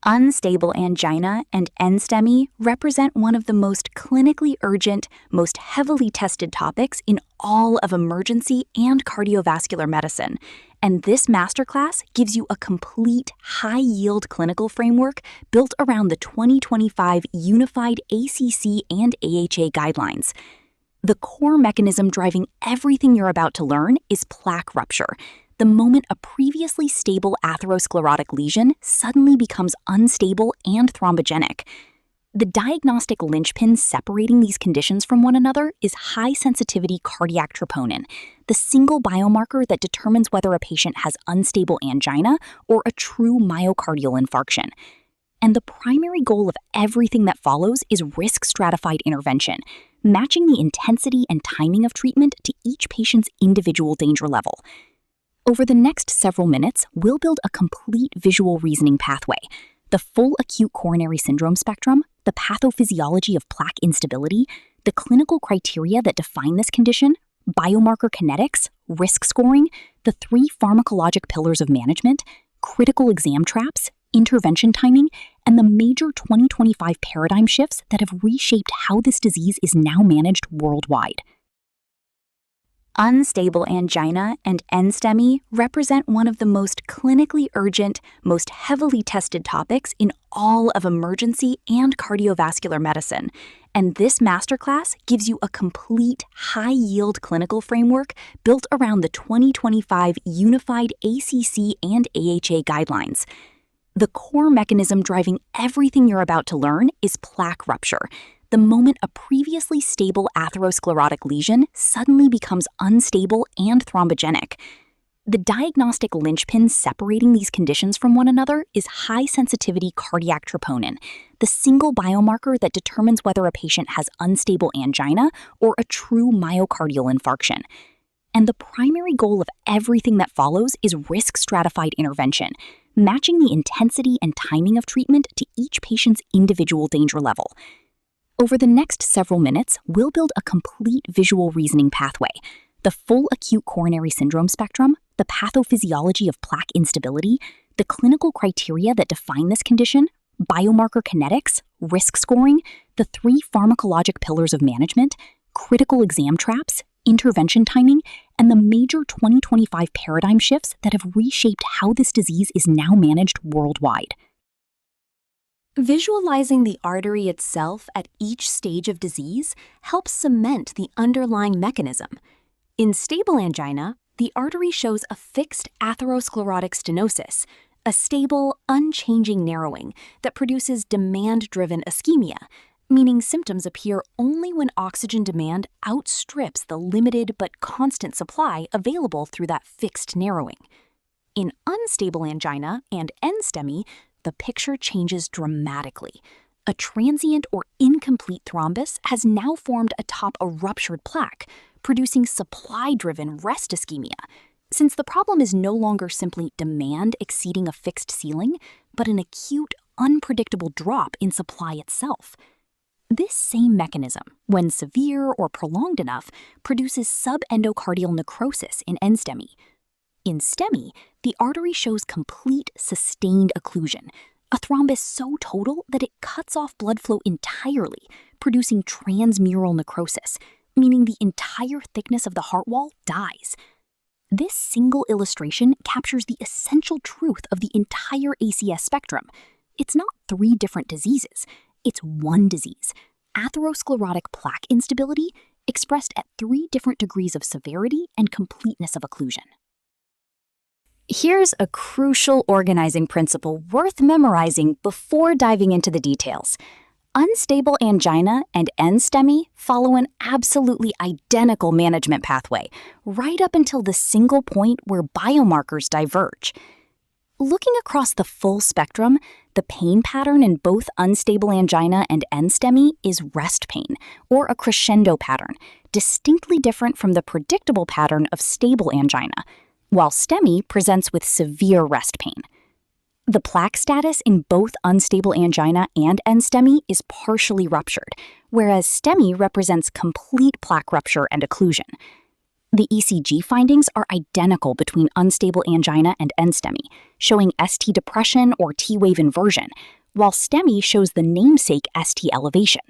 Unstable angina and NSTEMI represent one of the most clinically urgent, most heavily tested topics in all of emergency and cardiovascular medicine. And this masterclass gives you a complete, high-yield clinical framework built around the 2025 Unified ACC and AHA guidelines. The core mechanism driving everything you're about to learn is plaque rupture, the moment a previously stable atherosclerotic lesion suddenly becomes unstable and thrombogenic. The diagnostic linchpin separating these conditions from one another is high-sensitivity cardiac troponin, the single biomarker that determines whether a patient has unstable angina or a true myocardial infarction. And the primary goal of everything that follows is risk-stratified intervention, matching the intensity and timing of treatment to each patient's individual danger level. Over the next several minutes, we'll build a complete visual reasoning pathway, the full acute coronary syndrome spectrum, the pathophysiology of plaque instability, the clinical criteria that define this condition, biomarker kinetics, risk scoring, the 3 pharmacologic pillars of management, critical exam traps, intervention timing, and the major 2025 paradigm shifts that have reshaped how this disease is now managed worldwide. Unstable angina and NSTEMI represent one of the most clinically urgent, most heavily tested topics in all of emergency and cardiovascular medicine. And this masterclass gives you a complete, high-yield clinical framework built around the 2025 Unified ACC and AHA guidelines. The core mechanism driving everything you're about to learn is plaque rupture, the moment a previously stable atherosclerotic lesion suddenly becomes unstable and thrombogenic. The diagnostic linchpin separating these conditions from one another is high-sensitivity cardiac troponin, the single biomarker that determines whether a patient has unstable angina or a true myocardial infarction. And the primary goal of everything that follows is risk-stratified intervention, matching the intensity and timing of treatment to each patient's individual danger level. Over the next several minutes, we'll build a complete visual reasoning pathway, the full acute coronary syndrome spectrum, the pathophysiology of plaque instability, the clinical criteria that define this condition, biomarker kinetics, risk scoring, the 3 pharmacologic pillars of management, critical exam traps, intervention timing, and the major 2025 paradigm shifts that have reshaped how this disease is now managed worldwide. Visualizing the artery itself at each stage of disease helps cement the underlying mechanism. In stable angina, the artery shows a fixed atherosclerotic stenosis, a stable, unchanging narrowing that produces demand-driven ischemia, meaning symptoms appear only when oxygen demand outstrips the limited but constant supply available through that fixed narrowing. In unstable angina and NSTEMI, the picture changes dramatically. A transient or incomplete thrombus has now formed atop a ruptured plaque, producing supply-driven rest ischemia, since the problem is no longer simply demand exceeding a fixed ceiling, but an acute, unpredictable drop in supply itself. This same mechanism, when severe or prolonged enough, produces subendocardial necrosis in NSTEMI. In STEMI, the artery shows complete sustained occlusion, a thrombus so total that it cuts off blood flow entirely, producing transmural necrosis, meaning the entire thickness of the heart wall dies. This single illustration captures the essential truth of the entire ACS spectrum. It's not 3 different diseases, it's one disease, atherosclerotic plaque instability, expressed at 3 different degrees of severity and completeness of occlusion. Here's a crucial organizing principle worth memorizing before diving into the details. Unstable angina and NSTEMI follow an absolutely identical management pathway, right up until the single point where biomarkers diverge. Looking across the full spectrum, the pain pattern in both unstable angina and NSTEMI is rest pain, or a crescendo pattern, distinctly different from the predictable pattern of stable angina, while STEMI presents with severe rest pain. The plaque status in both unstable angina and NSTEMI is partially ruptured, whereas STEMI represents complete plaque rupture and occlusion. The ECG findings are identical between unstable angina and NSTEMI, showing ST depression or T-wave inversion, while STEMI shows the namesake ST elevation.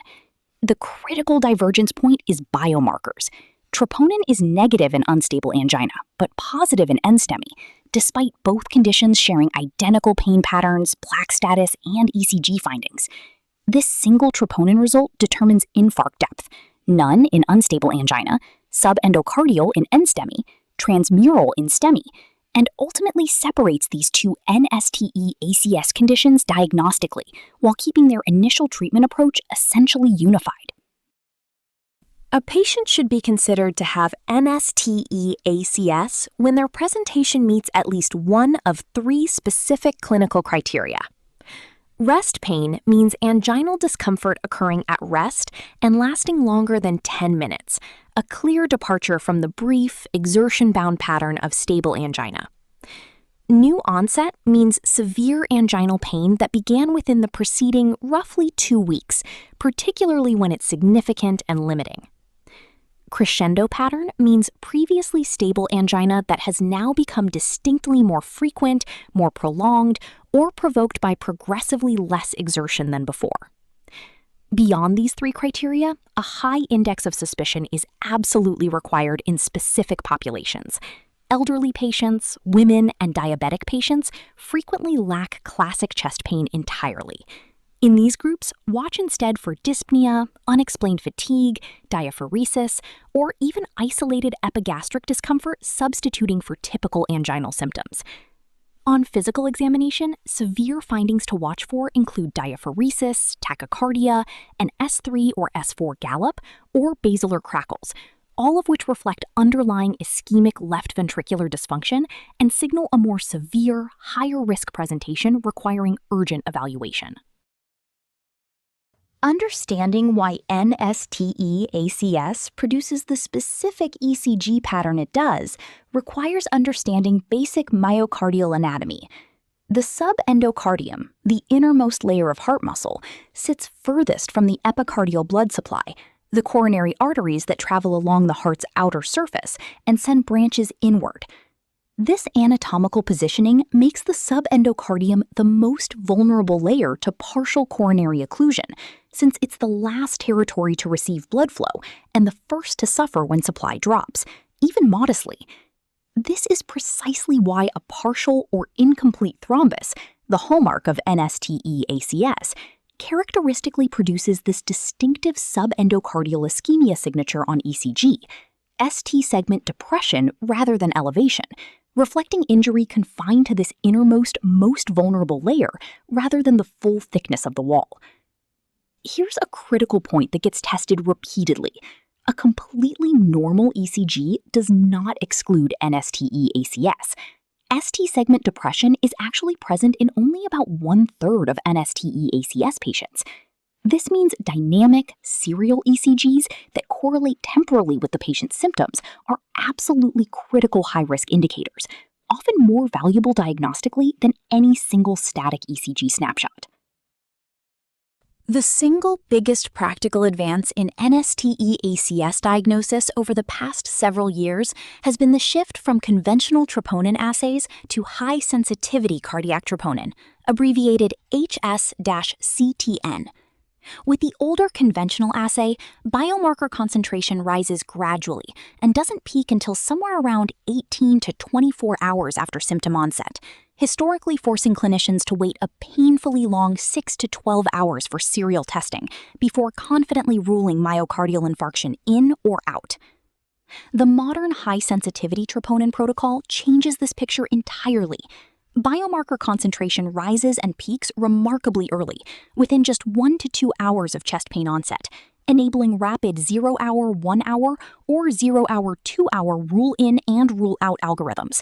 The critical divergence point is biomarkers. Troponin is negative in unstable angina, but positive in NSTEMI, despite both conditions sharing identical pain patterns, plaque status, and ECG findings. This single troponin result determines infarct depth, none in unstable angina, subendocardial in NSTEMI, transmural in STEMI, and ultimately separates these two NSTE-ACS conditions diagnostically while keeping their initial treatment approach essentially unified. A patient should be considered to have NSTE-ACS when their presentation meets at least one of three specific clinical criteria. Rest pain means anginal discomfort occurring at rest and lasting longer than 10 minutes, a clear departure from the brief, exertion-bound pattern of stable angina. New onset means severe anginal pain that began within the preceding roughly 2 weeks, particularly when it's significant and limiting. Crescendo pattern means previously stable angina that has now become distinctly more frequent, more prolonged, or provoked by progressively less exertion than before. Beyond these three criteria, a high index of suspicion is absolutely required in specific populations. Elderly patients, women, and diabetic patients frequently lack classic chest pain entirely. In these groups, watch instead for dyspnea, unexplained fatigue, diaphoresis, or even isolated epigastric discomfort substituting for typical anginal symptoms. On physical examination, severe findings to watch for include diaphoresis, tachycardia, an S3 or S4 gallop, or basilar crackles, all of which reflect underlying ischemic left ventricular dysfunction and signal a more severe, higher-risk presentation requiring urgent evaluation. Understanding why NSTE-ACS produces the specific ECG pattern it does requires understanding basic myocardial anatomy. The subendocardium, the innermost layer of heart muscle, sits furthest from the epicardial blood supply, the coronary arteries that travel along the heart's outer surface and send branches inward. This anatomical positioning makes the subendocardium the most vulnerable layer to partial coronary occlusion, since it's the last territory to receive blood flow and the first to suffer when supply drops, even modestly. This is precisely why a partial or incomplete thrombus, the hallmark of NSTE-ACS, characteristically produces this distinctive subendocardial ischemia signature on ECG, ST segment depression rather than elevation, reflecting injury confined to this innermost, most vulnerable layer rather than the full thickness of the wall. Here's a critical point that gets tested repeatedly. A completely normal ECG does not exclude NSTE-ACS. ST segment depression is actually present in only about 1/3 of NSTE-ACS patients. This means dynamic, serial ECGs that correlate temporally with the patient's symptoms are absolutely critical high-risk indicators, often more valuable diagnostically than any single static ECG snapshot. The single biggest practical advance in NSTE-ACS diagnosis over the past several years has been the shift from conventional troponin assays to high-sensitivity cardiac troponin, abbreviated HS-CTN. With the older conventional assay, biomarker concentration rises gradually and doesn't peak until somewhere around 18 to 24 hours after symptom onset, historically forcing clinicians to wait a painfully long 6 to 12 hours for serial testing before confidently ruling myocardial infarction in or out. The modern high-sensitivity troponin protocol changes this picture entirely. Biomarker concentration rises and peaks remarkably early, within just 1 to 2 hours of chest pain onset, enabling rapid 0-hour, 1-hour, or 0-hour, 2-hour rule-in and rule-out algorithms.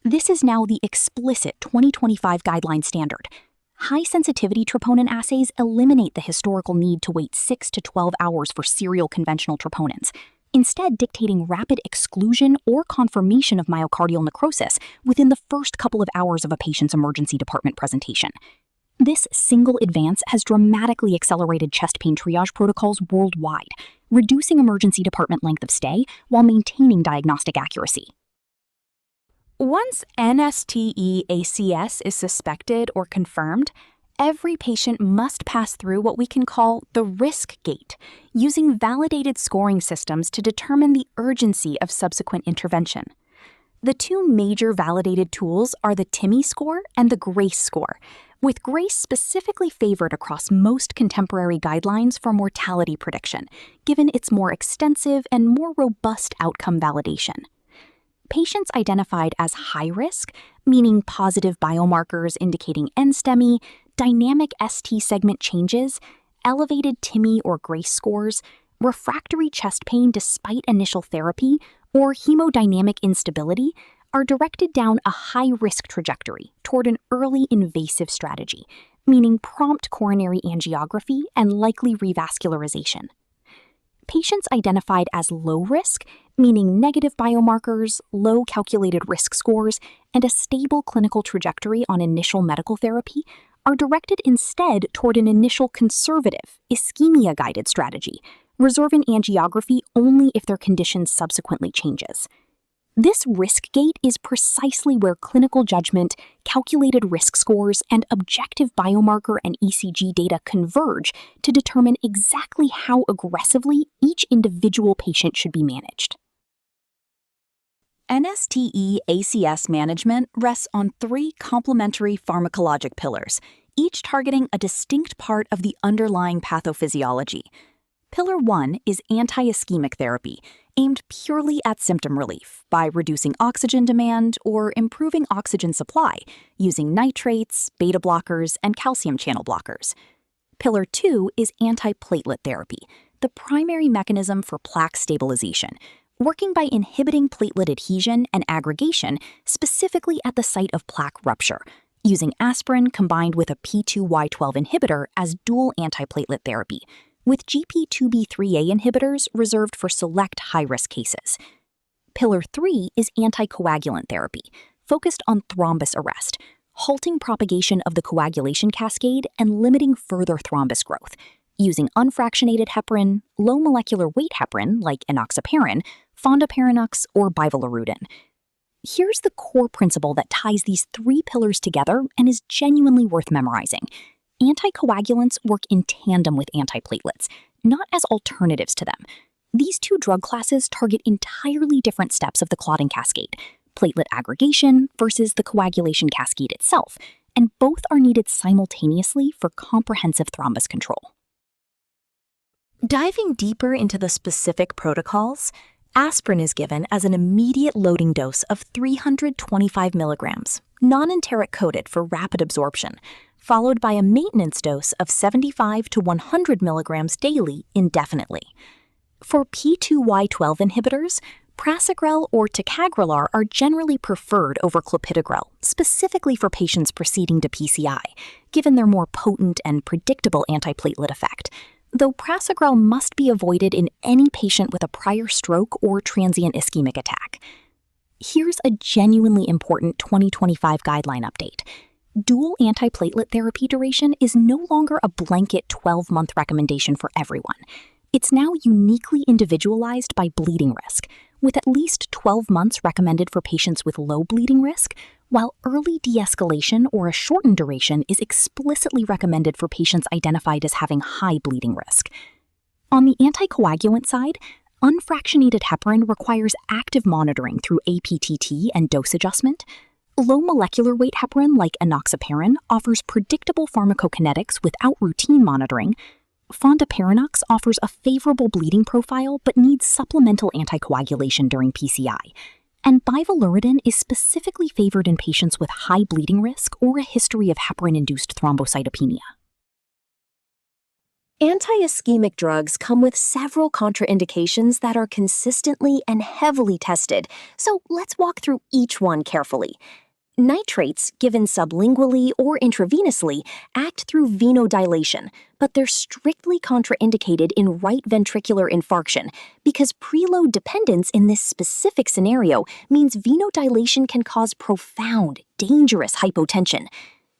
This is now the explicit 2025 guideline standard. High-sensitivity troponin assays eliminate the historical need to wait 6 to 12 hours for serial conventional troponins, instead dictating rapid exclusion or confirmation of myocardial necrosis within the first couple of hours of a patient's emergency department presentation. This single advance has dramatically accelerated chest pain triage protocols worldwide, reducing emergency department length of stay while maintaining diagnostic accuracy. Once NSTE-ACS is suspected or confirmed, every patient must pass through what we can call the risk gate, using validated scoring systems to determine the urgency of subsequent intervention. The two major validated tools are the TIMI score and the GRACE score, with GRACE specifically favored across most contemporary guidelines for mortality prediction, given its more extensive and more robust outcome validation. Patients identified as high risk, meaning positive biomarkers indicating NSTEMI, dynamic ST segment changes, elevated TIMI or GRACE scores, refractory chest pain despite initial therapy, or hemodynamic instability, are directed down a high-risk trajectory toward an early invasive strategy, meaning prompt coronary angiography and likely revascularization. Patients identified as low risk, meaning negative biomarkers, low calculated risk scores, and a stable clinical trajectory on initial medical therapy, are directed instead toward an initial conservative, ischemia-guided strategy, reserving angiography only if their condition subsequently changes. This risk gate is precisely where clinical judgment, calculated risk scores, and objective biomarker and ECG data converge to determine exactly how aggressively each individual patient should be managed. NSTE-ACS management rests on three complementary pharmacologic pillars, each targeting a distinct part of the underlying pathophysiology. Pillar 1 is anti-ischemic therapy, aimed purely at symptom relief by reducing oxygen demand or improving oxygen supply using nitrates, beta blockers, and calcium channel blockers. Pillar 2 is antiplatelet therapy, the primary mechanism for plaque stabilization, working by inhibiting platelet adhesion and aggregation specifically at the site of plaque rupture, using aspirin combined with a P2Y12 inhibitor as dual antiplatelet therapy, with GP2B3A inhibitors reserved for select high-risk cases. Pillar 3 is anticoagulant therapy, focused on thrombus arrest, halting propagation of the coagulation cascade and limiting further thrombus growth, using unfractionated heparin, low molecular weight heparin like enoxaparin, fondaparinux, or bivalirudin. Here's the core principle that ties these three pillars together and is genuinely worth memorizing. Anticoagulants work in tandem with antiplatelets, not as alternatives to them. These two drug classes target entirely different steps of the clotting cascade, platelet aggregation versus the coagulation cascade itself, and both are needed simultaneously for comprehensive thrombus control. Diving deeper into the specific protocols, aspirin is given as an immediate loading dose of 325 milligrams, non-enteric coated for rapid absorption, followed by a maintenance dose of 75 to 100 milligrams daily indefinitely. For P2Y12 inhibitors, prasugrel or ticagrelor are generally preferred over clopidogrel, specifically for patients proceeding to PCI, given their more potent and predictable antiplatelet effect, though prasugrel must be avoided in any patient with a prior stroke or transient ischemic attack. Here's a genuinely important 2025 guideline update. Dual antiplatelet therapy duration is no longer a blanket 12-month recommendation for everyone. It's now uniquely individualized by bleeding risk, with at least 12 months recommended for patients with low bleeding risk, while early de-escalation or a shortened duration is explicitly recommended for patients identified as having high bleeding risk. On the anticoagulant side, unfractionated heparin requires active monitoring through APTT and dose adjustment. Low molecular weight heparin like enoxaparin offers predictable pharmacokinetics without routine monitoring. Fondaparinux offers a favorable bleeding profile but needs supplemental anticoagulation during PCI. And bivalirudin is specifically favored in patients with high bleeding risk or a history of heparin-induced thrombocytopenia. Anti-ischemic drugs come with several contraindications that are consistently and heavily tested, so let's walk through each one carefully. Nitrates, given sublingually or intravenously, act through venodilation, but they're strictly contraindicated in right ventricular infarction because preload dependence in this specific scenario means venodilation can cause profound, dangerous hypotension.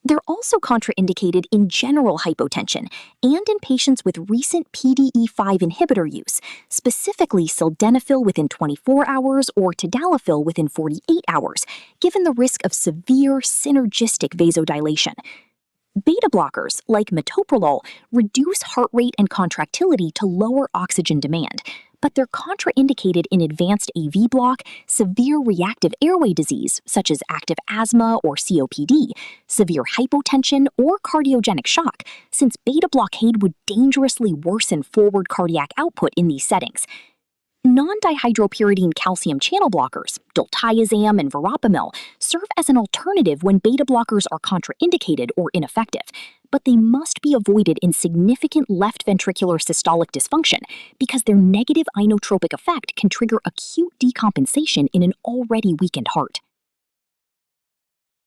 They're also contraindicated in general hypotension and in patients with recent PDE5 inhibitor use, specifically sildenafil within 24 hours or tadalafil within 48 hours, given the risk of severe synergistic vasodilation. Beta blockers, like metoprolol, reduce heart rate and contractility to lower oxygen demand, but they're contraindicated in advanced AV block, severe reactive airway disease, such as active asthma or COPD, severe hypotension, or cardiogenic shock, since beta blockade would dangerously worsen forward cardiac output in these settings. Non-dihydropyridine calcium channel blockers, diltiazem and verapamil, serve as an alternative when beta blockers are contraindicated or ineffective, but they must be avoided in significant left ventricular systolic dysfunction because their negative inotropic effect can trigger acute decompensation in an already weakened heart.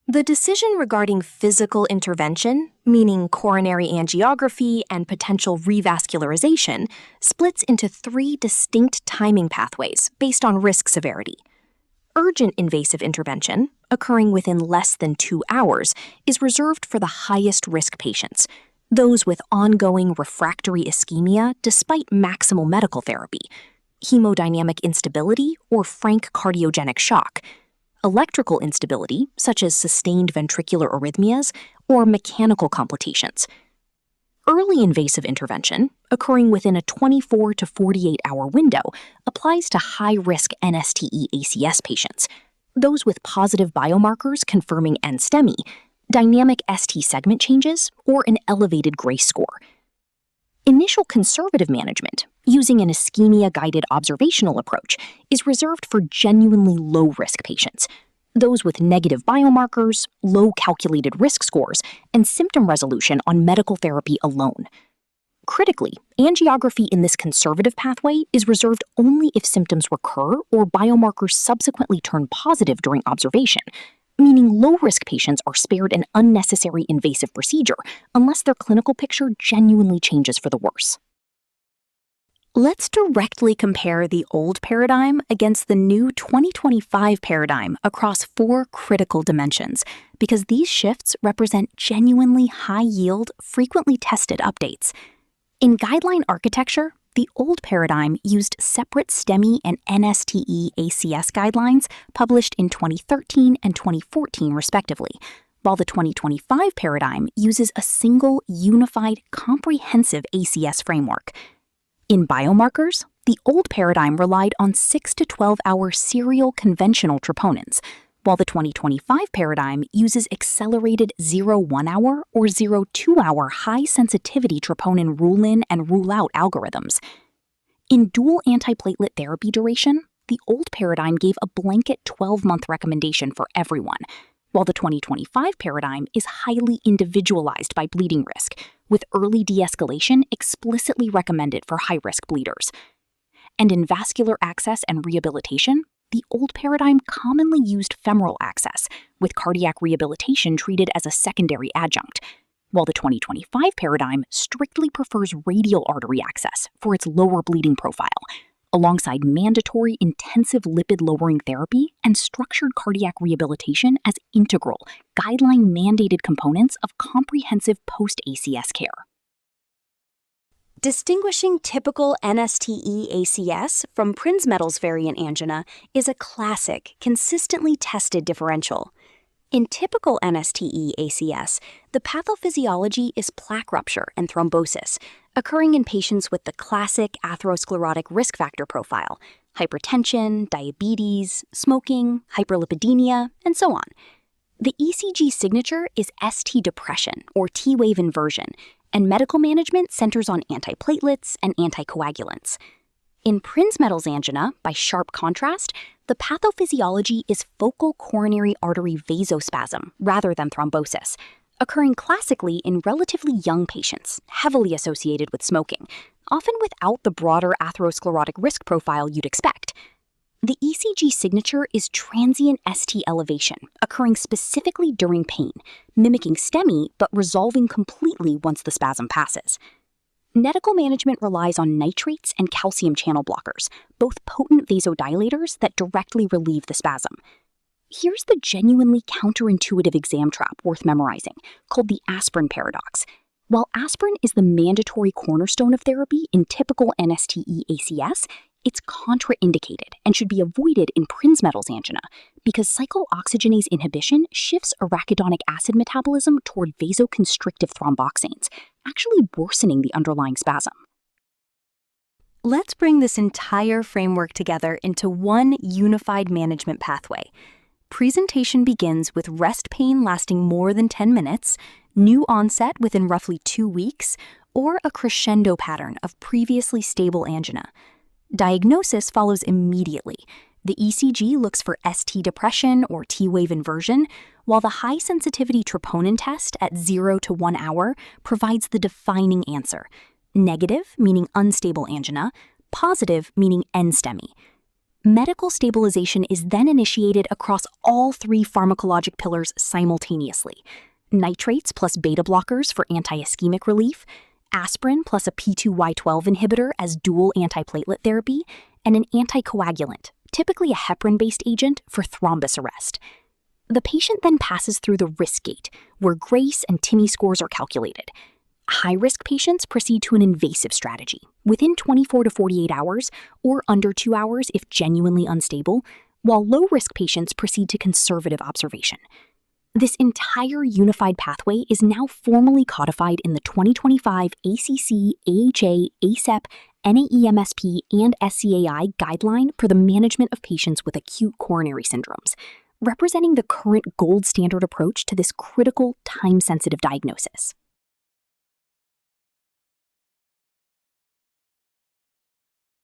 The decision regarding physical intervention, meaning coronary angiography and potential revascularization, splits into 3 distinct timing pathways based on risk severity. Urgent invasive intervention, occurring within less than 2 hours, is reserved for the highest risk patients, those with ongoing refractory ischemia despite maximal medical therapy, hemodynamic instability or frank cardiogenic shock, electrical instability, such as sustained ventricular arrhythmias, or mechanical complications. Early invasive intervention, occurring within a 24 to 48-hour window, applies to high-risk NSTE-ACS patients, those with positive biomarkers confirming NSTEMI, dynamic ST segment changes, or an elevated GRACE score. Initial conservative management, using an ischemia-guided observational approach, is reserved for genuinely low-risk patients, those with negative biomarkers, low calculated risk scores, and symptom resolution on medical therapy alone. Critically, angiography in this conservative pathway is reserved only if symptoms recur or biomarkers subsequently turn positive during observation, meaning low-risk patients are spared an unnecessary invasive procedure unless their clinical picture genuinely changes for the worse. Let's directly compare the old paradigm against the new 2025 paradigm across 4 critical dimensions, because these shifts represent genuinely high-yield, frequently tested updates. In guideline architecture, the old paradigm used separate STEMI and NSTE-ACS guidelines published in 2013 and 2014 respectively, while the 2025 paradigm uses a single, unified, comprehensive ACS framework. In biomarkers, the old paradigm relied on 6 to 12-hour serial conventional troponins, while the 2025 paradigm uses accelerated 0-1-hour or 0-2-hour high-sensitivity troponin rule-in and rule-out algorithms. In dual antiplatelet therapy duration, the old paradigm gave a blanket 12-month recommendation for everyone, while the 2025 paradigm is highly individualized by bleeding risk, with early de-escalation explicitly recommended for high-risk bleeders. And in vascular access and rehabilitation, the old paradigm commonly used femoral access, with cardiac rehabilitation treated as a secondary adjunct, while the 2025 paradigm strictly prefers radial artery access for its lower bleeding profile, alongside mandatory intensive lipid-lowering therapy and structured cardiac rehabilitation as integral, guideline-mandated components of comprehensive post-ACS care. Distinguishing typical NSTE-ACS from Prinzmetal's variant angina is a classic, consistently tested differential. In typical NSTE-ACS, the pathophysiology is plaque rupture and thrombosis, occurring in patients with the classic atherosclerotic risk factor profile, hypertension, diabetes, smoking, hyperlipidemia, and so on. The ECG signature is ST depression or T-wave inversion, and medical management centers on antiplatelets and anticoagulants. In Prinzmetal's angina, by sharp contrast, the pathophysiology is focal coronary artery vasospasm rather than thrombosis, occurring classically in relatively young patients, heavily associated with smoking, often without the broader atherosclerotic risk profile you'd expect. The ECG signature is transient ST elevation, occurring specifically during pain, mimicking STEMI but resolving completely once the spasm passes. Medical management relies on nitrates and calcium channel blockers, both potent vasodilators that directly relieve the spasm. Here's the genuinely counterintuitive exam trap worth memorizing, called the aspirin paradox. While aspirin is the mandatory cornerstone of therapy in typical NSTE-ACS, it's contraindicated and should be avoided in Prinzmetal's angina because cyclooxygenase inhibition shifts arachidonic acid metabolism toward vasoconstrictive thromboxanes, actually worsening the underlying spasm. Let's bring this entire framework together into one unified management pathway. Presentation begins with rest pain lasting more than 10 minutes, new onset within roughly 2 weeks, or a crescendo pattern of previously stable angina. Diagnosis follows immediately. The ECG looks for ST depression or T-wave inversion, while the high-sensitivity troponin test at 0 to 1 hour provides the defining answer. Negative, meaning unstable angina, positive, meaning NSTEMI. Medical stabilization is then initiated across all 3 pharmacologic pillars simultaneously. Nitrates plus beta blockers for anti-ischemic relief, aspirin plus a P2Y12 inhibitor as dual antiplatelet therapy, and an anticoagulant, typically a heparin-based agent, for thrombus arrest. The patient then passes through the risk gate, where GRACE and TIMI scores are calculated. High-risk patients proceed to an invasive strategy, within 24 to 48 hours, or under 2 hours if genuinely unstable, while low-risk patients proceed to conservative observation. This entire unified pathway is now formally codified in the 2025 ACC, AHA, ACEP, NAEMSP, and SCAI guideline for the management of patients with acute coronary syndromes, representing the current gold standard approach to this critical, time-sensitive diagnosis.